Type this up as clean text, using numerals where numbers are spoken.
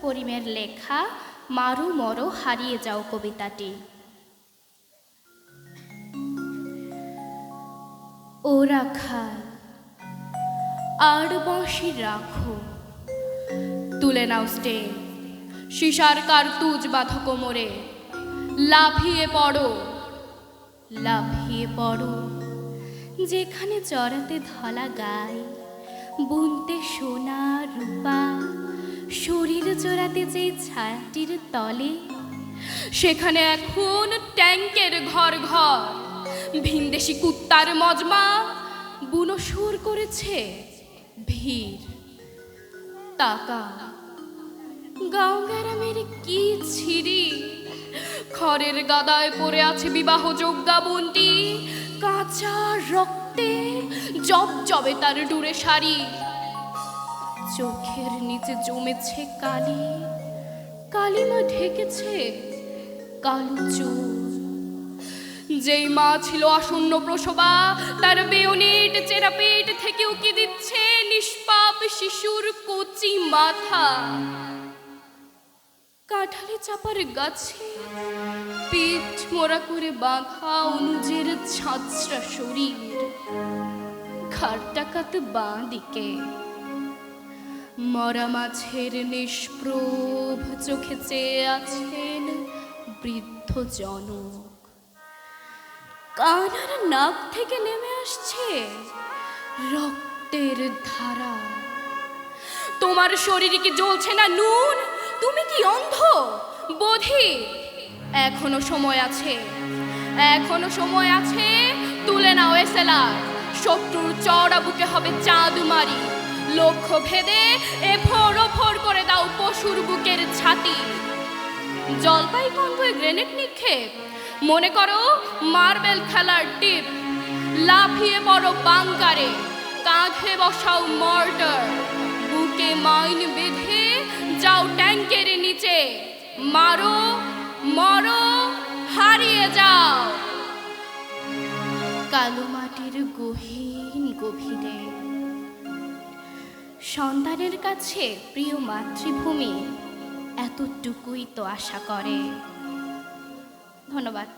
করিমের লেখা মারু মরো হারিয়ে যাও কবিতাটি। ও রাখাল আর বসি রাখো, তুলে নাও স্টেন, শিশার কার্তুজ বাঁধো কোমরে, লাফিয়ে পড়ো, লাফিয়ে পড়ো, যেখানে চড়াতে ধলা গায়, বুনতে সোনা রূপা, শরীর জোড়াতে যে ছায়াটির তলে, সেখানে এখন ট্যাঙ্কের ঘর ঘর, ভিনদেশি কুত্তার মজমা বুনো সুর করেছে ভিড়। টাকা গাঁও গ্রামের কি ছিরি, খড়ের গাদায় পড়ে আছে বিবাহ যজ্ঞাবন্তী, কাঁচা রক্তে জবজবে তার ডুরে শাড়ি, চোখের নিচে জমেছে কালি, কালিমা ঢেকেছে কালো চুল। যেই মা ছিল আসন্ন প্রসবা, তার বেয়োনেট চেরা পেট থেকে উকি দিচ্ছে নিষ্পাপ শিশুর কচি মাথা। কাঁঠালে চাপার গাছে পিঠ মোড়া করে বাঁধা অনুজের ছাঁচড়া শরীর, ঘাটটাকাতে বাঁ দিকে মরা মাছের নিষ্প্রভ চোখে চেয়ে আছেন বৃদ্ধ জনক। কানার নাক থেকে নেমে আসছে রক্তের ধারা। তোমার শরীরে কি জ্বলছে না নুন? তুমি কি অন্ধ বধি? এখনো সময় আছে, এখনো সময় আছে, তুলে নাও এসেলার, শত্রুর চড়া বুকে হবে চাঁদমারি, লক্ষ্য ভেদে এফোর ওফোর করে দাও পশুর বুকের ছাতি। জলপাই কনভয়ে গ্রেনেড নিক্ষেপ, মনে করো মার্বেল খেলার টিপ, লাফিয়ে পড়ো বাঙ্কারে, কাঁধে বসাও মর্টার, বুকে মাইন বেঁধে যাও ট্যাঙ্কের নিচে, মারো মরো হারিয়ে যাও। কালো মাটির গহীন গভীরে সন্তানের কাছে প্রিয় মাতৃভূমি এতটুকুই তো আশা করে। ধন্যবাদ।